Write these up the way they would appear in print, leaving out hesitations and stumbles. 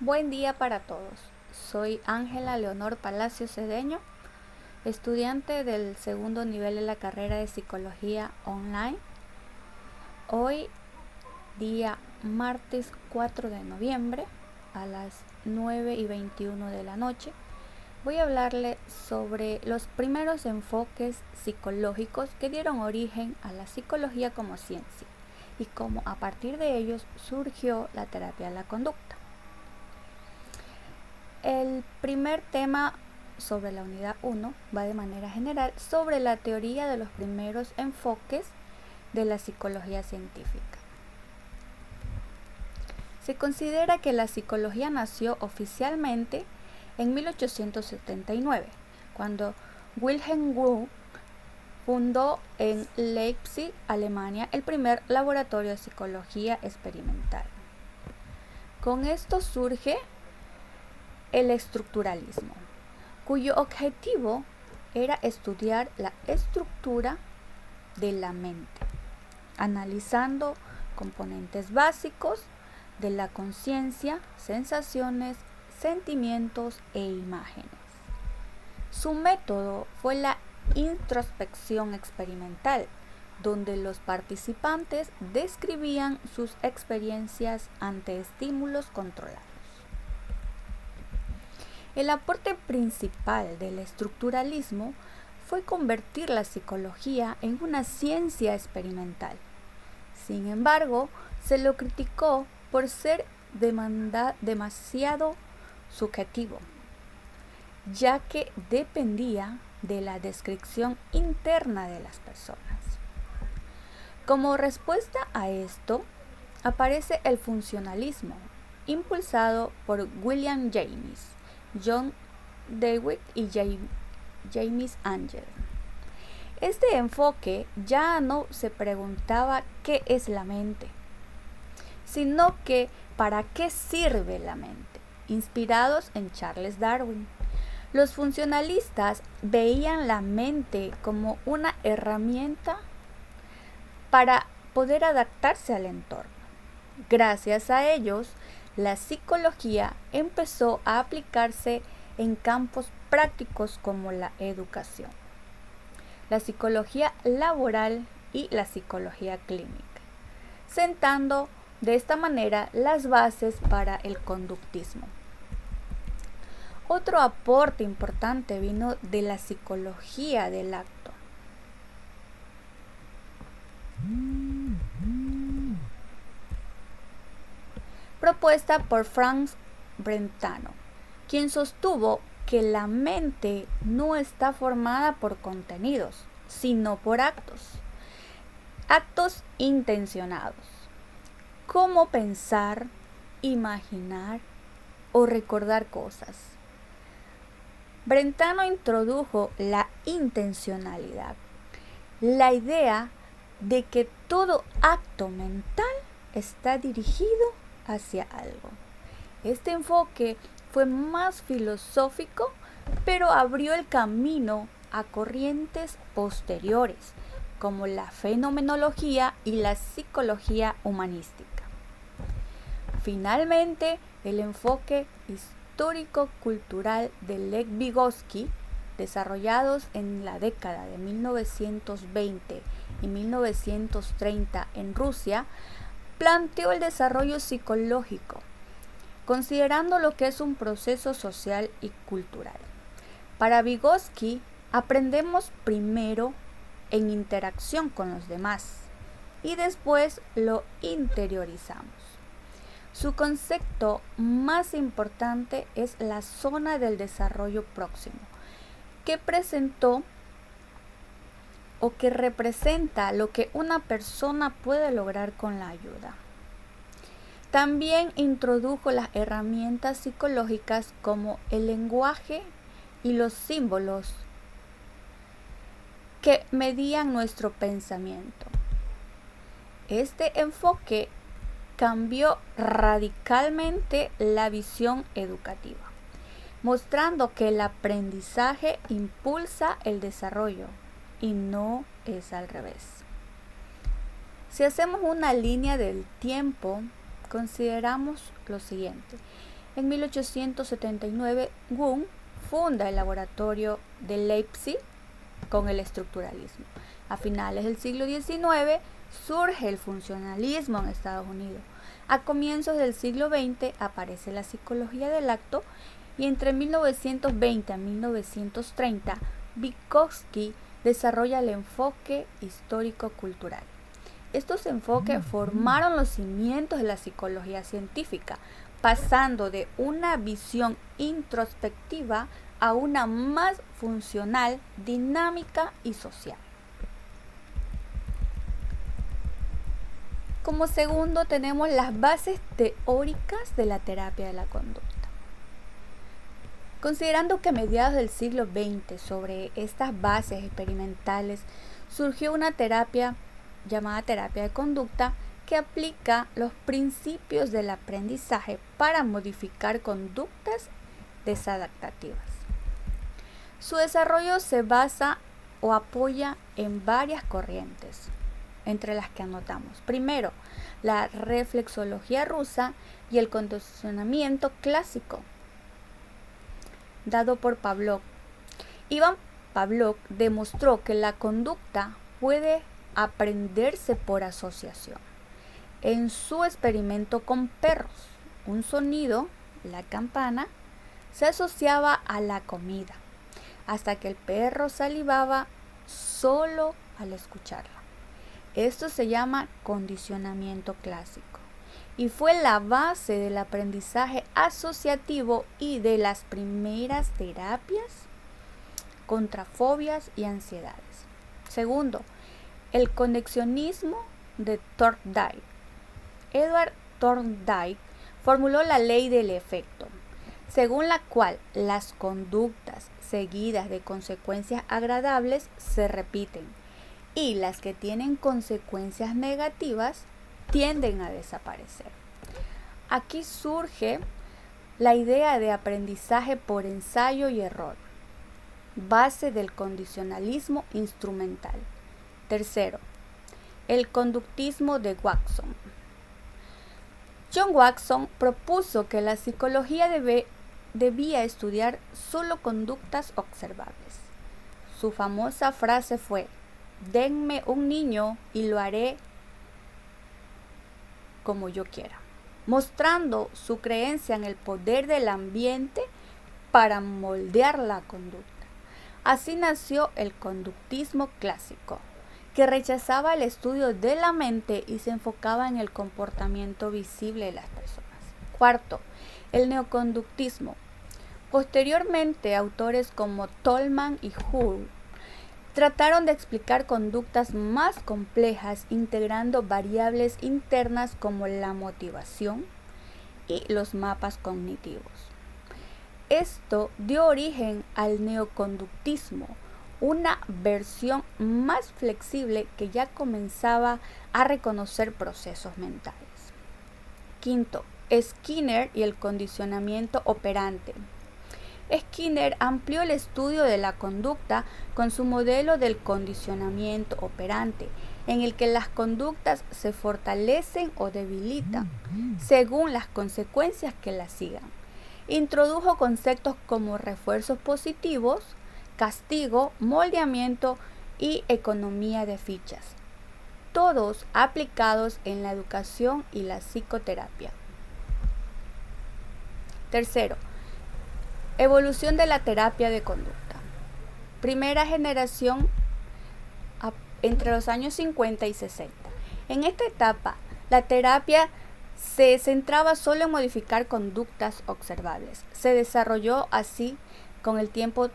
Buen día para todos. Soy Ángela Leonor Palacio Cedeño, estudiante del segundo nivel de la carrera de Psicología Online. Hoy, día martes 4 de noviembre, a las 9:21 de la noche, voy a hablarle sobre los primeros enfoques psicológicos que dieron origen a la psicología como ciencia y cómo a partir de ellos surgió la terapia de la conducta. El primer tema sobre la unidad 1 va de manera general sobre la teoría de los primeros enfoques de la psicología científica. Se considera que la psicología nació oficialmente en 1879, cuando Wilhelm Wundt fundó en Leipzig, Alemania, el primer laboratorio de psicología experimental. Con esto surge el estructuralismo, cuyo objetivo era estudiar la estructura de la mente, analizando componentes básicos de la conciencia, sensaciones, sentimientos e imágenes. Su método fue la introspección experimental, donde los participantes describían sus experiencias ante estímulos controlados. El aporte principal del estructuralismo fue convertir la psicología en una ciencia experimental. Sin embargo, se lo criticó por ser demasiado subjetivo, ya que dependía de la descripción interna de las personas. Como respuesta a esto, aparece el funcionalismo, impulsado por William James, John Dewey y James Angel. Este enfoque ya no se preguntaba qué es la mente, sino que para qué sirve la mente, inspirados en Charles Darwin. Los funcionalistas veían la mente como una herramienta para poder adaptarse al entorno. Gracias a ellos, la psicología empezó a aplicarse en campos prácticos como la educación, la psicología laboral y la psicología clínica, sentando de esta manera las bases para el conductismo. Otro aporte importante vino de la psicología del acto. Propuesta por Franz Brentano, quien sostuvo que la mente no está formada por contenidos, sino por actos intencionados, como pensar, imaginar o recordar cosas. Brentano introdujo la intencionalidad, la idea de que todo acto mental está dirigido hacia algo. Este enfoque fue más filosófico, pero abrió el camino a corrientes posteriores, como la fenomenología y la psicología humanística. Finalmente, el enfoque histórico-cultural de Lev Vygotsky, desarrollados en la década de 1920 y 1930 en Rusia, planteó el desarrollo psicológico, considerando lo que es un proceso social y cultural. Para Vygotsky, aprendemos primero en interacción con los demás y después lo interiorizamos. Su concepto más importante es la zona del desarrollo próximo, que presentó o que representa lo que una persona puede lograr con la ayuda. También introdujo las herramientas psicológicas como el lenguaje y los símbolos que medían nuestro pensamiento. Este enfoque cambió radicalmente la visión educativa, mostrando que el aprendizaje impulsa el desarrollo y no es al revés. Si hacemos una línea del tiempo, consideramos lo siguiente. En 1879, Wundt funda el laboratorio de Leipzig con el estructuralismo. A finales del siglo XIX surge el funcionalismo en Estados Unidos. A comienzos del siglo XX aparece la psicología del acto y entre 1920 a 1930 Vygotsky desarrolla el enfoque histórico-cultural. Estos enfoques formaron los cimientos de la psicología científica, pasando de una visión introspectiva a una más funcional, dinámica y social. Como segundo tenemos las bases teóricas de la terapia de la conducta. Considerando que a mediados del siglo XX sobre estas bases experimentales surgió una terapia llamada terapia de conducta que aplica los principios del aprendizaje para modificar conductas desadaptativas. Su desarrollo se basa o apoya en varias corrientes, entre las que anotamos. Primero, la reflexología rusa y el condicionamiento clásico, dado por Pavlov. Iván Pavlov demostró que la conducta puede aprenderse por asociación. En su experimento con perros, un sonido, la campana, se asociaba a la comida, hasta que el perro salivaba solo al escucharla. Esto se llama condicionamiento clásico y fue la base del aprendizaje asociativo y de las primeras terapias contra fobias y ansiedades. Segundo, el conexionismo de Thorndike. Edward Thorndike formuló la ley del efecto, según la cual las conductas seguidas de consecuencias agradables se repiten y las que tienen consecuencias negativas tienden a desaparecer. Aquí surge la idea de aprendizaje por ensayo y error, base del condicionalismo instrumental. Tercero, el conductismo de Watson. John Watson propuso que la psicología debía estudiar solo conductas observables. Su famosa frase fue: denme un niño y lo haré como yo quiera, mostrando su creencia en el poder del ambiente para moldear la conducta. Así nació el conductismo clásico, que rechazaba el estudio de la mente y se enfocaba en el comportamiento visible de las personas. Cuarto, el neoconductismo. Posteriormente, autores como Tolman y Hull trataron de explicar conductas más complejas integrando variables internas como la motivación y los mapas cognitivos. Esto dio origen al neoconductismo, una versión más flexible que ya comenzaba a reconocer procesos mentales. Quinto, Skinner y el condicionamiento operante. Skinner amplió el estudio de la conducta con su modelo del condicionamiento operante, en el que las conductas se fortalecen o debilitan según las consecuencias que las sigan. Introdujo conceptos como refuerzos positivos, castigo, moldeamiento y economía de fichas, todos aplicados en la educación y la psicoterapia. Tercero, evolución de la terapia de conducta. Primera generación entre los años 50 y 60. En esta etapa, la terapia se centraba solo en modificar conductas observables. Se desarrolló así con el tiempo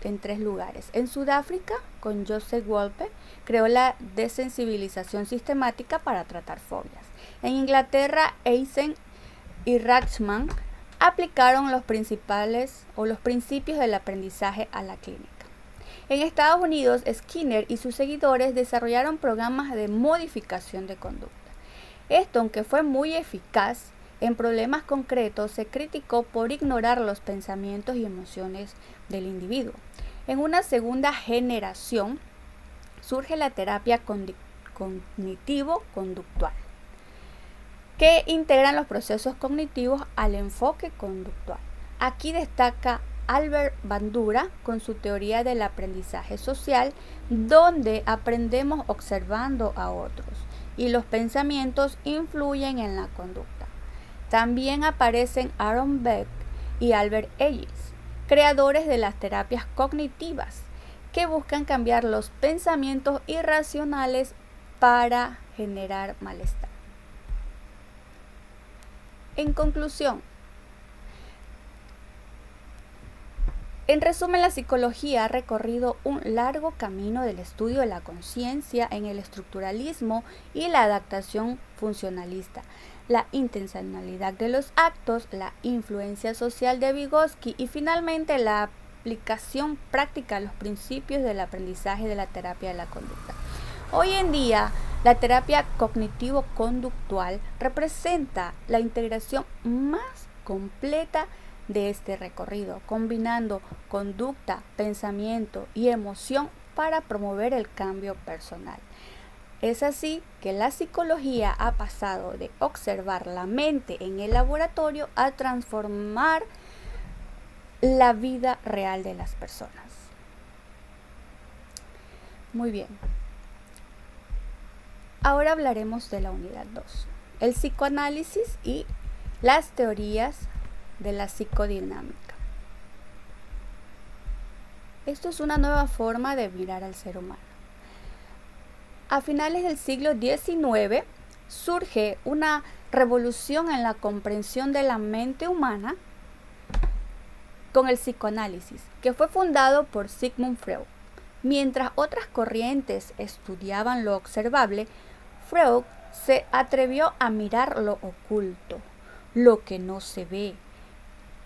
en 3 lugares. En Sudáfrica, con Joseph Wolpe, creó la desensibilización sistemática para tratar fobias. En Inglaterra, Eisen y Rachman aplicaron los principios del aprendizaje a la clínica. En Estados Unidos, Skinner y sus seguidores desarrollaron programas de modificación de conducta. Esto, aunque fue muy eficaz en problemas concretos, se criticó por ignorar los pensamientos y emociones del individuo. En una segunda generación surge la terapia cognitivo-conductual, que integran los procesos cognitivos al enfoque conductual. Aquí destaca Albert Bandura con su teoría del aprendizaje social, donde aprendemos observando a otros y los pensamientos influyen en la conducta. También aparecen Aaron Beck y Albert Ellis, creadores de las terapias cognitivas, que buscan cambiar los pensamientos irracionales para generar malestar. En conclusión, en resumen, la psicología ha recorrido un largo camino del estudio de la conciencia en el estructuralismo y la adaptación funcionalista, la intencionalidad de los actos, la influencia social de Vygotsky y finalmente la aplicación práctica de los principios del aprendizaje de la terapia de la conducta. Hoy en día, la terapia cognitivo-conductual representa la integración más completa de este recorrido, combinando conducta, pensamiento y emoción para promover el cambio personal. Es así que la psicología ha pasado de observar la mente en el laboratorio a transformar la vida real de las personas. Muy bien. Ahora hablaremos de la unidad 2, el psicoanálisis y las teorías de la psicodinámica. Esto es una nueva forma de mirar al ser humano. A finales del siglo XIX surge una revolución en la comprensión de la mente humana con el psicoanálisis, que fue fundado por Sigmund Freud. Mientras otras corrientes estudiaban lo observable, Freud se atrevió a mirar lo oculto, lo que no se ve,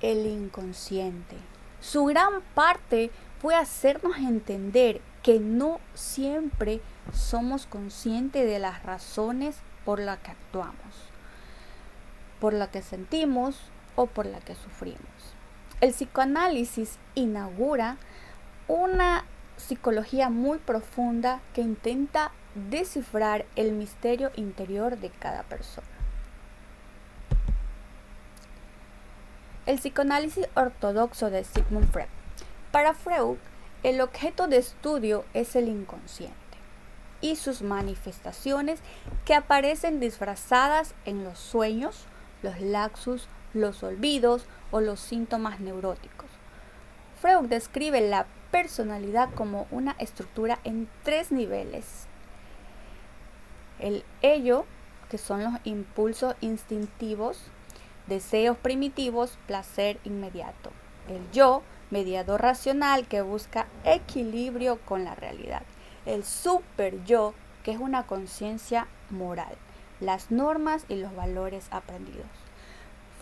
el inconsciente. Su gran parte fue hacernos entender que no siempre somos conscientes de las razones por las que actuamos, por las que sentimos o por las que sufrimos. El psicoanálisis inaugura una psicología muy profunda que intenta descifrar el misterio interior de cada persona. El psicoanálisis ortodoxo de Sigmund Freud. Para Freud, el objeto de estudio es el inconsciente y sus manifestaciones que aparecen disfrazadas en los sueños, los lapsus, los olvidos o los síntomas neuróticos. Freud describe la personalidad como una estructura en 3 niveles. El ello, que son los impulsos instintivos, deseos primitivos, placer inmediato. El yo, mediador racional que busca equilibrio con la realidad. El super yo, que es una conciencia moral, las normas y los valores aprendidos.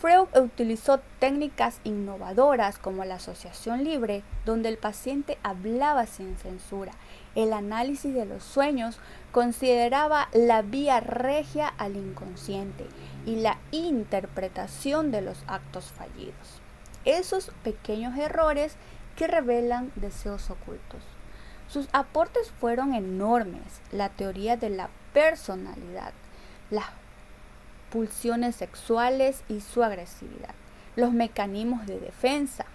Freud utilizó técnicas innovadoras como la asociación libre, donde el paciente hablaba sin censura. El análisis de los sueños consideraba la vía regia al inconsciente y la interpretación de los actos fallidos. Esos pequeños errores que revelan deseos ocultos. Sus aportes fueron enormes: la teoría de la personalidad, las pulsiones sexuales y su agresividad, los mecanismos de defensa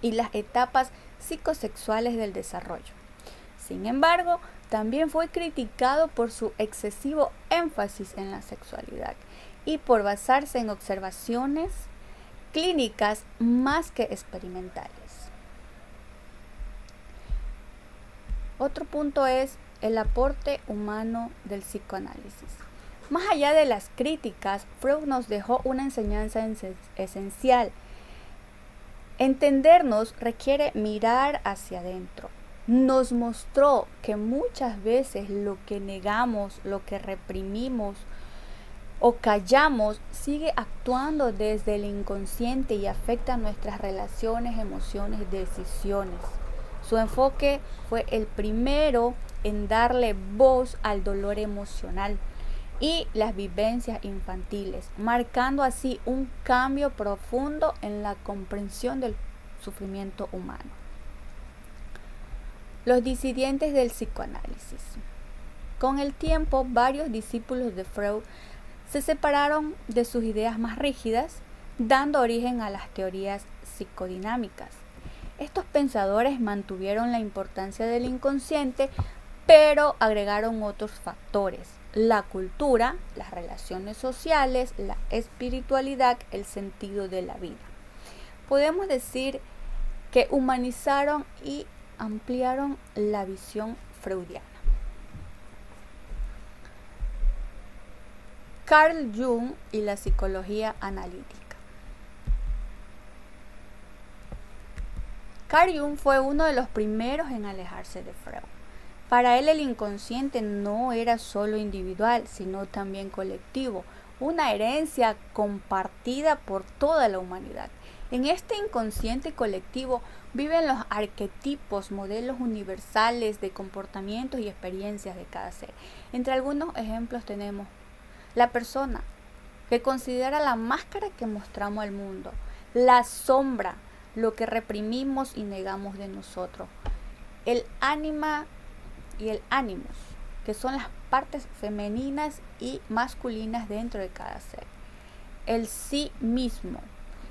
y las etapas psicosexuales del desarrollo. Sin embargo, también fue criticado por su excesivo énfasis en la sexualidad y por basarse en observaciones clínicas más que experimentales. Otro punto es el aporte humano del psicoanálisis. Más allá de las críticas, Freud nos dejó una enseñanza esencial. Entendernos requiere mirar hacia adentro. Nos mostró que muchas veces lo que negamos, lo que reprimimos o callamos sigue actuando desde el inconsciente y afecta nuestras relaciones, emociones, decisiones. Su enfoque fue el primero en darle voz al dolor emocional y las vivencias infantiles, marcando así un cambio profundo en la comprensión del sufrimiento humano. Los disidentes del psicoanálisis. Con el tiempo, varios discípulos de Freud se separaron de sus ideas más rígidas, dando origen a las teorías psicodinámicas. Estos pensadores mantuvieron la importancia del inconsciente, pero agregaron otros factores: la cultura, las relaciones sociales, la espiritualidad, el sentido de la vida. Podemos decir que humanizaron y ampliaron la visión freudiana. Carl Jung y la psicología analítica. Carl Jung fue uno de los primeros en alejarse de Freud. Para él el inconsciente no era solo individual, sino también colectivo, una herencia compartida por toda la humanidad. En este inconsciente colectivo viven los arquetipos, modelos universales de comportamientos y experiencias de cada ser. Entre algunos ejemplos tenemos la persona, que considera la máscara que mostramos al mundo; la sombra, lo que reprimimos y negamos de nosotros; el ánima y el ánimos, que son las partes femeninas y masculinas dentro de cada ser; el sí mismo,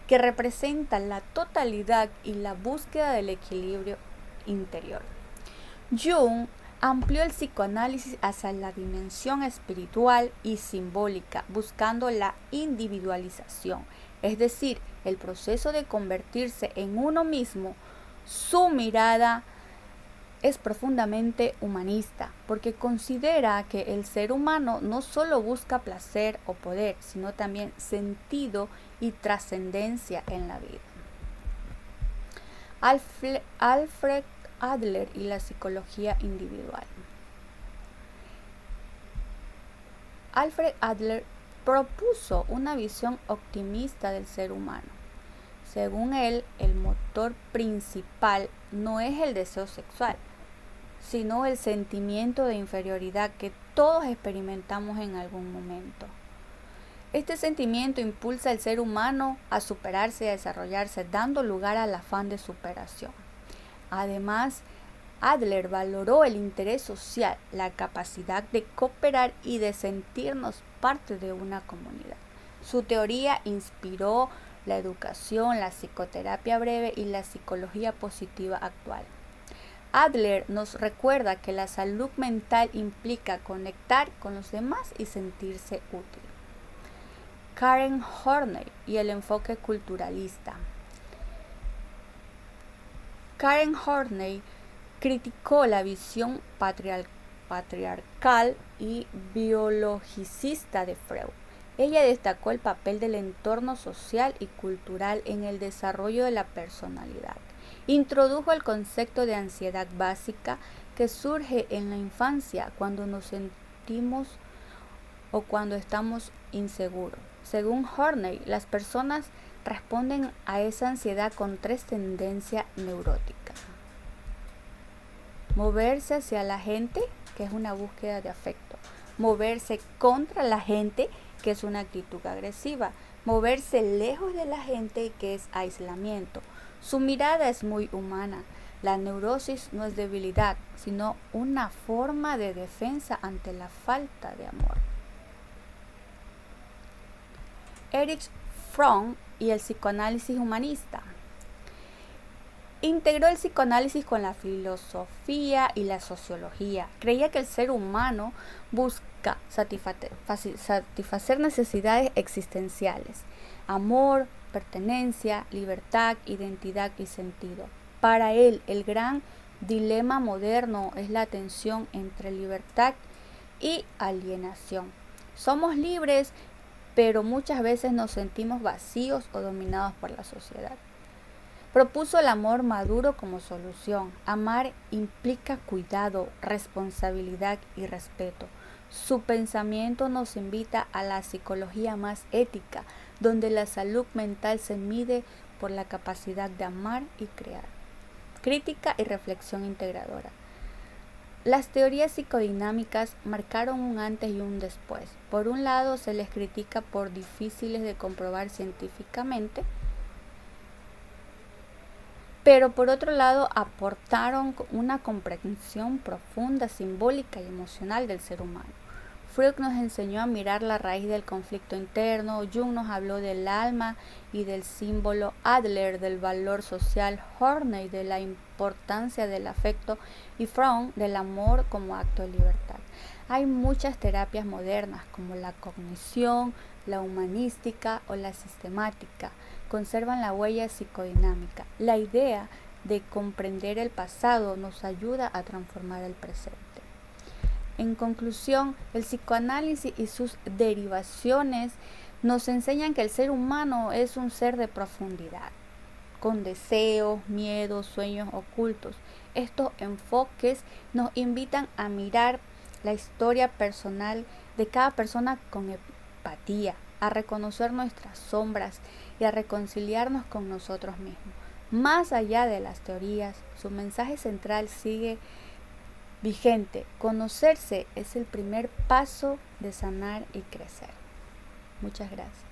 que representa la totalidad y la búsqueda del equilibrio interior. Jung amplió el psicoanálisis hacia la dimensión espiritual y simbólica, buscando la individualización, es decir, el proceso de convertirse en uno mismo. Su mirada es profundamente humanista, porque considera que el ser humano no solo busca placer o poder, sino también sentido y trascendencia en la vida. Alfred Adler y la psicología individual. Alfred Adler propuso una visión optimista del ser humano. Según él, el motor principal no es el deseo sexual, sino el sentimiento de inferioridad que todos experimentamos en algún momento. Este sentimiento impulsa al ser humano a superarse y a desarrollarse, dando lugar al afán de superación. Además, Adler valoró el interés social, la capacidad de cooperar y de sentirnos parte de una comunidad. Su teoría inspiró la educación, la psicoterapia breve y la psicología positiva actual. Adler nos recuerda que la salud mental implica conectar con los demás y sentirse útil. Karen Horney y el enfoque culturalista. Karen Horney criticó la visión patriarcal y biologicista de Freud. Ella destacó el papel del entorno social y cultural en el desarrollo de la personalidad. Introdujo el concepto de ansiedad básica, que surge en la infancia cuando nos sentimos o cuando estamos inseguros. Según Horney, las personas responden a esa ansiedad con 3 tendencias neuróticas: moverse hacia la gente, que es una búsqueda de afecto; moverse contra la gente, que es una actitud agresiva; moverse lejos de la gente, que es aislamiento. Su mirada es muy humana. La neurosis no es debilidad, sino una forma de defensa ante la falta de amor. Erich Fromm y el psicoanálisis humanista. Integró el psicoanálisis con la filosofía y la sociología. Creía que el ser humano busca satisfacer necesidades existenciales: amor, pertenencia, libertad, identidad y sentido. Para él, el gran dilema moderno es la tensión entre libertad y alienación. Somos libres, pero muchas veces nos sentimos vacíos o dominados por la sociedad. Propuso el amor maduro como solución. Amar implica cuidado, responsabilidad y respeto. Su pensamiento nos invita a la psicología más ética, donde la salud mental se mide por la capacidad de amar y crear. Crítica y reflexión integradora. Las teorías psicodinámicas marcaron un antes y un después. Por un lado, se les critica por difíciles de comprobar científicamente, pero por otro lado aportaron una comprensión profunda, simbólica y emocional del ser humano. Freud nos enseñó a mirar la raíz del conflicto interno, Jung nos habló del alma y del símbolo, Adler del valor social, Horney de la importancia del afecto y Fromm del amor como acto de libertad. Hay muchas terapias modernas como la cognición, la humanística o la sistemática. Conservan la huella psicodinámica. La idea de comprender el pasado nos ayuda a transformar el presente. En conclusión, el psicoanálisis y sus derivaciones nos enseñan que el ser humano es un ser de profundidad, con deseos, miedos, sueños ocultos. Estos enfoques nos invitan a mirar la historia personal de cada persona con empatía, a reconocer nuestras sombras y a reconciliarnos con nosotros mismos. Más allá de las teorías, su mensaje central sigue vigente. Conocerse es el primer paso de sanar y crecer. Muchas gracias.